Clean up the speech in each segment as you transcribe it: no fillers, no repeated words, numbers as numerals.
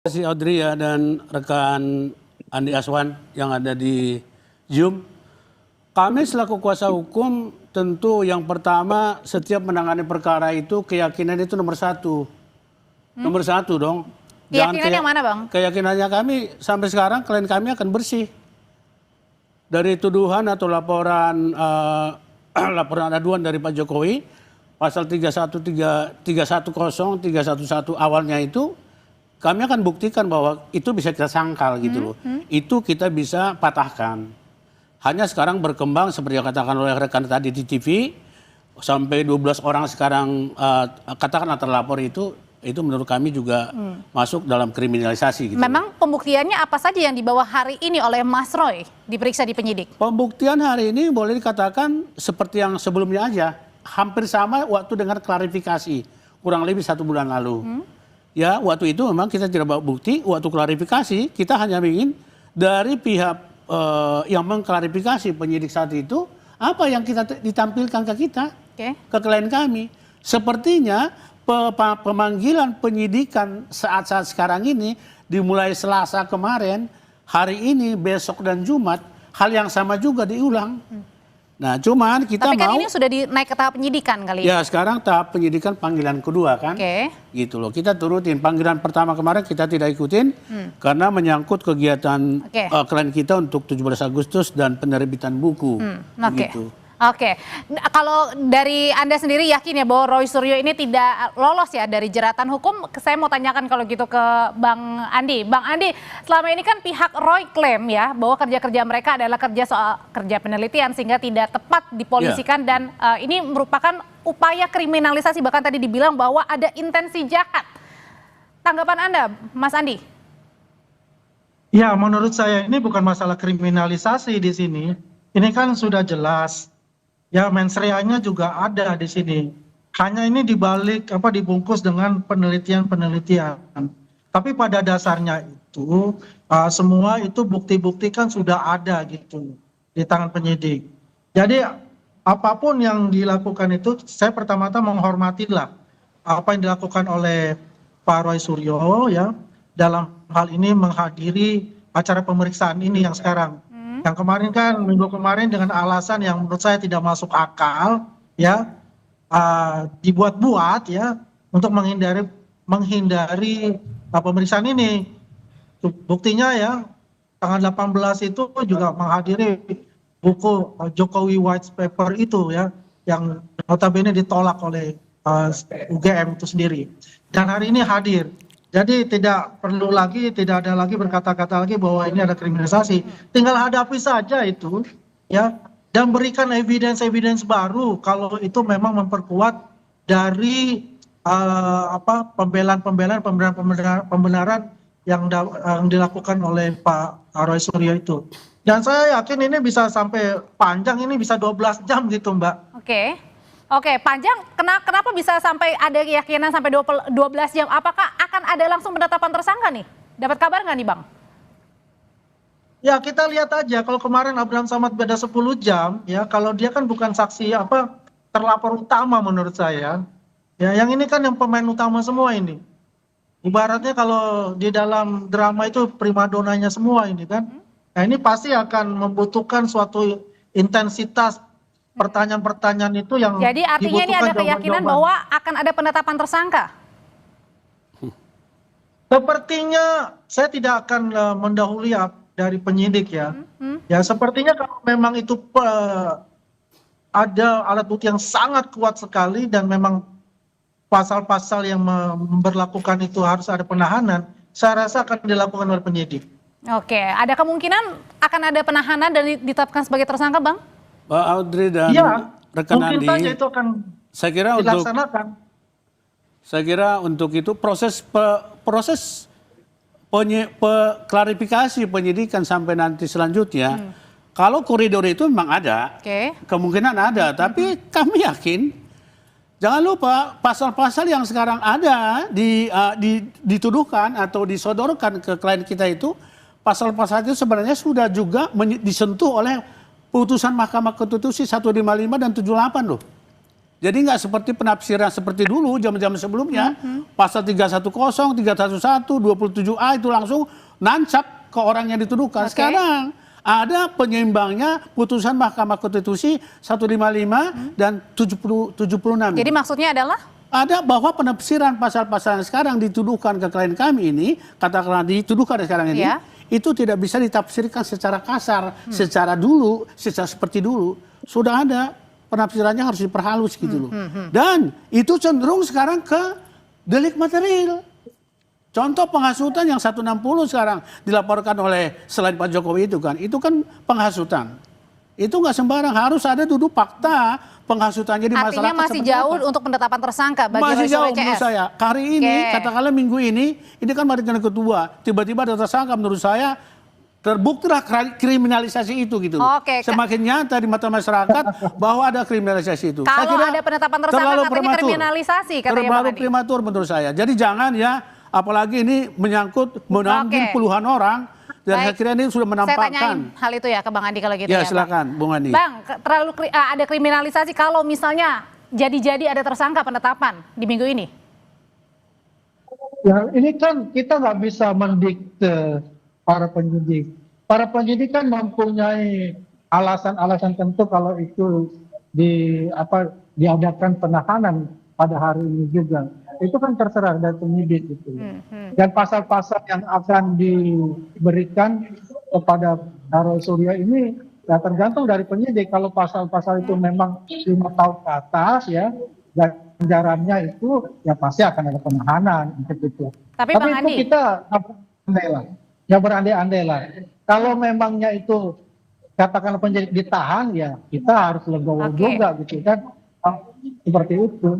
Si Audrey ya dan rekan Andi Aswan yang ada di Zoom. Kami selaku kuasa hukum tentu yang pertama setiap menangani perkara itu keyakinan itu nomor satu. Nomor satu dong. Keyakinan yang mana, Bang? Keyakinannya kami sampai sekarang klien kami akan bersih. Dari tuduhan atau laporan laporan aduan dari Pak Jokowi pasal 310, 311 awalnya itu kami akan buktikan bahwa itu bisa kita sangkal gitu loh. Itu kita bisa patahkan. Hanya sekarang berkembang seperti yang katakan oleh rekan tadi di TV, sampai 12 orang sekarang katakanlah terlapor itu menurut kami juga masuk dalam kriminalisasi gitu. Memang pembuktiannya apa saja yang dibawa hari ini oleh Mas Roy diperiksa di penyidik? Pembuktian hari ini boleh dikatakan seperti yang sebelumnya aja. Hampir sama waktu dengan klarifikasi. Kurang lebih 1 bulan lalu. Ya, waktu itu memang kita tidak bawa bukti, waktu klarifikasi kita hanya ingin dari pihak yang mengklarifikasi penyidik saat itu, apa yang kita ditampilkan ke kita, ke klien kami. Sepertinya pemanggilan penyidikan saat-saat sekarang ini, dimulai Selasa kemarin, hari ini, besok dan Jumat, hal yang sama juga diulang. Nah, cuman kita Tapi kan mau, ini sudah naik ke tahap penyidikan kali ya? Ya, sekarang tahap penyidikan panggilan kedua kan. Gitu loh. Kita turutin. Panggilan pertama kemarin kita tidak ikutin karena menyangkut kegiatan klien kita untuk 17 Agustus dan penerbitan buku. Gitu. Oke, kalau dari Anda sendiri yakin ya bahwa Roy Suryo ini tidak lolos ya dari jeratan hukum? Saya mau tanyakan kalau gitu ke Bang Andi. Bang Andi, selama ini kan pihak Roy klaim ya bahwa kerja-kerja mereka adalah kerja penelitian sehingga tidak tepat dipolisikan dan ini merupakan upaya kriminalisasi, bahkan tadi dibilang bahwa ada intensi jahat. Tanggapan Anda, Mas Andi? Ya, menurut saya ini bukan masalah kriminalisasi di sini. Ini kan sudah jelas. Ya, mens reanya juga ada di sini. Hanya ini dibalik dibungkus dengan penelitian-penelitian. Tapi pada dasarnya itu semua itu bukti-bukti kan sudah ada gitu di tangan penyidik. Jadi apapun yang dilakukan itu saya pertama-tama menghormatilah apa yang dilakukan oleh Pak Roy Suryo ya dalam hal ini menghadiri acara pemeriksaan ini yang sekarang. Yang kemarin kan minggu kemarin dengan alasan yang menurut saya tidak masuk akal ya dibuat-buat ya untuk menghindari pemeriksaan ini. Buktinya ya tanggal 18 itu juga menghadiri buku Jokowi White Paper itu ya yang notabene ditolak oleh UGM itu sendiri. Dan hari ini hadir. Jadi tidak ada lagi berkata-kata lagi bahwa ini ada kriminalisasi. Tinggal hadapi saja itu ya dan berikan evidence baru kalau itu memang memperkuat dari pembenaran yang dilakukan oleh Pak Roy Suryo itu. Dan saya yakin ini bisa sampai panjang, ini bisa 12 jam gitu, Mbak. Oke, panjang. Kenapa bisa sampai ada keyakinan sampai 12 jam? Apakah akan ada langsung penetapan tersangka nih? Dapat kabar nggak nih, Bang? Ya, kita lihat aja. Kalau kemarin Abraham Samad beda 10 jam, ya kalau dia kan bukan saksi terlapor utama menurut saya. Ya, yang ini kan yang pemain utama semua ini. Ibaratnya kalau di dalam drama itu primadonanya semua ini kan. Nah, ini pasti akan membutuhkan suatu intensitas pertanyaan-pertanyaan itu yang jadi artinya ini ada keyakinan bahwa akan ada penetapan tersangka? Sepertinya saya tidak akan mendahului dari penyidik ya. Ya sepertinya kalau memang itu ada alat bukti yang sangat kuat sekali dan memang pasal-pasal yang memberlakukan itu harus ada penahanan, saya rasa akan dilakukan oleh penyidik. Oke, ada kemungkinan akan ada penahanan dan ditetapkan sebagai tersangka, Bang? Pak Audrey dan rekan Andi, itu akan saya kira dilaksanakan. Saya kira untuk itu proses klarifikasi penyidikan sampai nanti selanjutnya, kalau koridor itu memang ada, kemungkinan ada, tapi kami yakin, jangan lupa pasal-pasal yang sekarang ada dituduhkan atau disodorkan ke klien kita itu, pasal-pasal itu sebenarnya sudah juga disentuh oleh putusan Mahkamah Konstitusi 155 dan 78 loh. Jadi nggak seperti penafsiran seperti dulu zaman-zaman sebelumnya. Pasal 310, 311, 27A itu langsung nancap ke orang yang dituduhkan. Oke. Sekarang ada penyeimbangnya putusan Mahkamah Konstitusi 155 dan 76. Jadi maksudnya adalah? Ada bahwa penafsiran pasal-pasal yang sekarang dituduhkan ke klien kami ini, katakanlah dituduhkan sekarang ini, Ya. itu tidak bisa ditafsirkan secara kasar, secara seperti dulu. Sudah ada penafsirannya harus diperhalus gitu loh. Dan itu cenderung sekarang ke delik material. Contoh penghasutan yang 160 sekarang dilaporkan oleh selain Pak Jokowi itu kan penghasutan. Itu nggak sembarang, harus ada duduk fakta penghasutan. Jadi masyarakat Artinya masih seperti jauh apa? untuk penetapan tersangka bagi Masih Roy jauh Suryo menurut CS. saya. Hari ini, Oke. katakanlah minggu ini kan hari kedua, tiba-tiba ada tersangka menurut saya terbuktilah kriminalisasi itu gitu loh. Oke, Semakin nyata di mata masyarakat bahwa ada kriminalisasi itu. Saya Kalau kira ada penetapan tersangka terlalu katanya prematur. kriminalisasi katanya Bang Terlalu Andi. prematur menurut saya. Jadi jangan ya, apalagi ini menyangkut menambil Oke. puluhan orang. Dan saya Baik. kira ini sudah Saya menampakkan. tanyain hal itu ya ke Bang Andi kalau gitu Ya ya. silakan, Bung Andi. Bang, ada kriminalisasi kalau misalnya jadi ada tersangka penetapan di minggu ini. Ya, ini kan kita nggak bisa mendikte para penyidik. Para penyidik kan mempunyai alasan-alasan tentu kalau itu diadakan penahanan pada hari ini juga. Itu kan terserah dari penyidik itu. Dan pasal-pasal yang akan diberikan kepada Roy Suryo ini ya tergantung dari penyidik. Kalau pasal-pasal itu memang 5 tahun ke atas ya, ganjarannya itu ya pasti akan ada penahanan untuk itu. Tapi Bang itu Andi, kita berandai-andai lah. Kalau memangnya itu katakanlah penyidik ditahan ya kita harus legowo Oke. juga gitu kan. Seperti itu.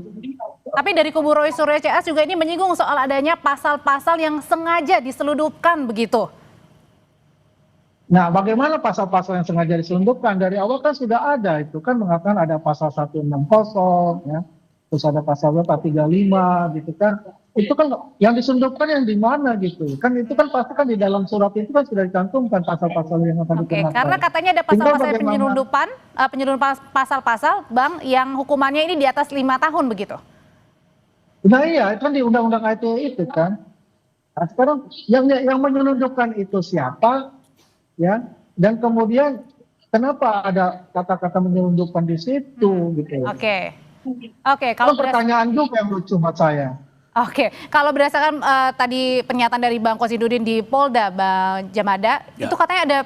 tapi dari kubu Roy Suryo CS juga ini menyinggung soal adanya pasal-pasal yang sengaja diseludupkan begitu. Nah, bagaimana pasal-pasal yang sengaja diselundupkan? Dari awal kan sudah ada, itu kan mengatakan ada pasal 160, ya, terus ada pasal 435, gitu kan. Itu kan yang diselundupkan yang di mana gitu. Kan itu kan pasti kan di dalam surat itu kan sudah dicantumkan pasal-pasal yang akan Oke, dikenakan. karena katanya ada Tinggal pasal-pasal bagaimana- penyelundupan pasal-pasal Bang yang hukumannya ini di atas 5 tahun begitu. Nah iya, kan di Undang-Undang ITE itu kan. Nah, sekarang yang menyelundupkan itu siapa, ya? Dan kemudian kenapa ada kata-kata menyelundupkan di situ, gitu. Oke. Oke, Kalau kalau pertanyaan juga yang lucu buat saya. Oke, kalau berdasarkan tadi pernyataan dari Bang Kosidudin di Polda, Bang Jamada, Ya. itu katanya ada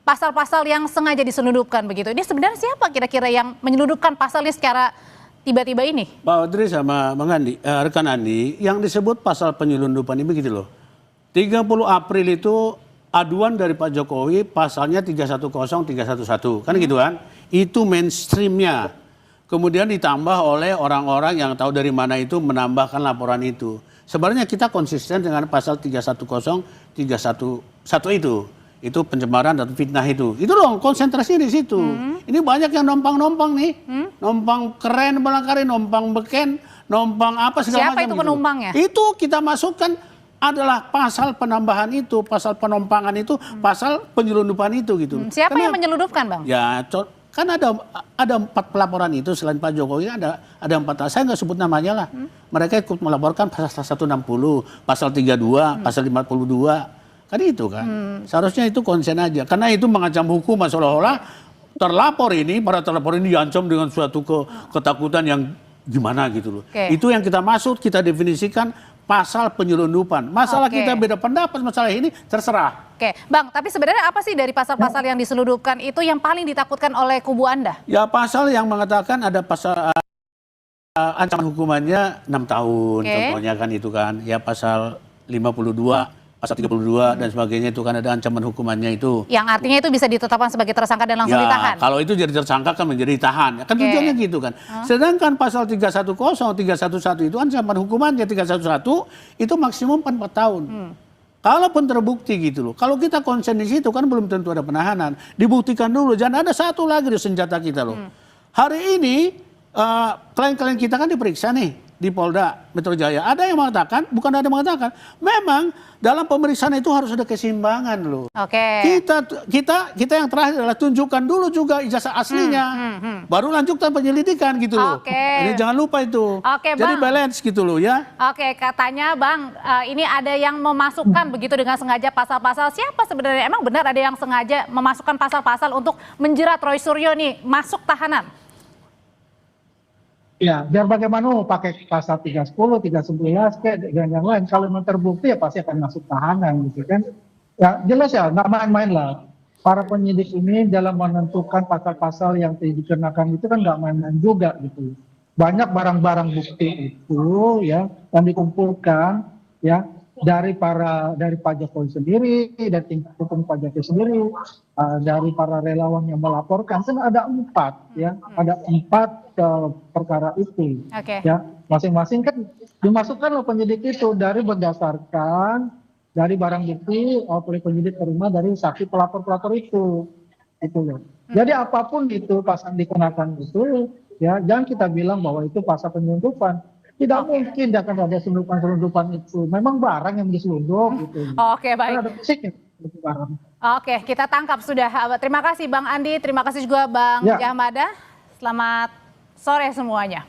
pasal-pasal yang sengaja diselundupkan begitu. Ini sebenarnya siapa kira-kira yang menyelundupkan pasal ini secara tiba-tiba ini? Pak Odri sama Bang Andi, rekan Andi, yang disebut pasal penyelundupan ini begitu loh. 30 April itu aduan dari Pak Jokowi pasalnya 310, 311, kan gitu kan? Itu mainstreamnya. Kemudian ditambah oleh orang-orang yang tahu dari mana itu menambahkan laporan itu. Sebenarnya kita konsisten dengan pasal 310, 311 itu. Itu pencemaran dan fitnah itu. Itu dong konsentrasi di situ. Ini banyak yang nompang-nompang nih. Nompang keren barangkali, nompang beken, nompang apa segala Siapa macam. itu gitu. penumpangnya? Itu kita masukkan adalah pasal penambahan itu, pasal penompangan itu, pasal penyelundupan itu gitu. Siapa Karena- yang menyelundupkan, Bang? Ya, kan ada 4 pelaporan itu selain Pak Jokowi ada 4. Saya nggak sebut namanya lah. Mereka ikut melaporkan pasal 160, pasal 32, pasal 52. Kan itu kan. Seharusnya itu konsen aja. Karena itu mengancam hukum seolah-olah terlapor ini, para terlapor ini diancam dengan suatu ketakutan yang gimana gitu loh. Oke. Itu yang kita maksud, kita definisikan pasal penyelundupan. Masalah Oke. kita beda pendapat masalah ini terserah. Oke, Bang, tapi sebenarnya apa sih dari pasal-pasal yang diselundupkan itu yang paling ditakutkan oleh kubu Anda? Ya pasal yang mengatakan ada pasal ancaman hukumannya 6 tahun, Oke. contohnya kan itu kan. Ya pasal 52, pasal 32 dan sebagainya itu kan ada ancaman hukumannya itu. Yang artinya itu bisa ditetapkan sebagai tersangka dan langsung ditahan? Kalau itu jadi tersangka kan menjadi tahan. Kan Oke. tujuannya gitu kan. Sedangkan pasal 310, 311 itu ancaman hukumannya 311 itu maksimum 4 tahun. Kalaupun terbukti gitu loh. Kalau kita konsen di situ kan belum tentu ada penahanan. Dibuktikan dulu. Jangan ada satu lagi di senjata kita loh. Hari ini klien-klien kita kan diperiksa nih. di Polda Metro Jaya. Ada yang mengatakan, bukan ada yang mengatakan, memang dalam pemeriksaan itu harus ada keseimbangan loh. Oke. Kita yang terakhir adalah tunjukkan dulu juga ijazah aslinya, baru lanjutkan penyelidikan gitu loh. Oke. Jadi jangan lupa itu. Oke, jadi Bang. balance gitu loh ya. Oke, katanya Bang, ini ada yang memasukkan begitu dengan sengaja pasal-pasal. Siapa sebenarnya? Emang benar ada yang sengaja memasukkan pasal-pasal untuk menjerat Roy Suryo nih masuk tahanan? Ya, biar bagaimana mau pakai pasal 310, 311, kayak dan yang lain. Kalau memang terbukti ya pasti akan masuk tahanan gitu kan. Ya jelas ya, nggak main-main lah. Para penyidik ini dalam menentukan pasal-pasal yang dikenakan itu kan nggak main-main juga gitu. Banyak barang-barang bukti itu ya yang dikumpulkan ya dari Pak Jokowi sendiri, dari tim hukum Pak Jokowi sendiri, dari para relawan yang melaporkan, kan ada 4 ya, ada 4 perkara itu. Oke. Ya, masing-masing kan dimasukkan loh penyidik itu dari berdasarkan dari barang bukti oleh penyidik terima dari saksi pelapor-pelapor itu loh. Jadi apapun itu pasal dikenakan itu ya jangan kita bilang bahwa itu pasal penyelundupan. Tidak mungkin akan ada selundupan itu. Memang barang yang diselundup gitu. Oke, baik. Kan ada fisiknya barang. Oke, kita tangkap sudah. Terima kasih Bang Andi, terima kasih juga Bang Ya. Jahmada. Selamat sore semuanya.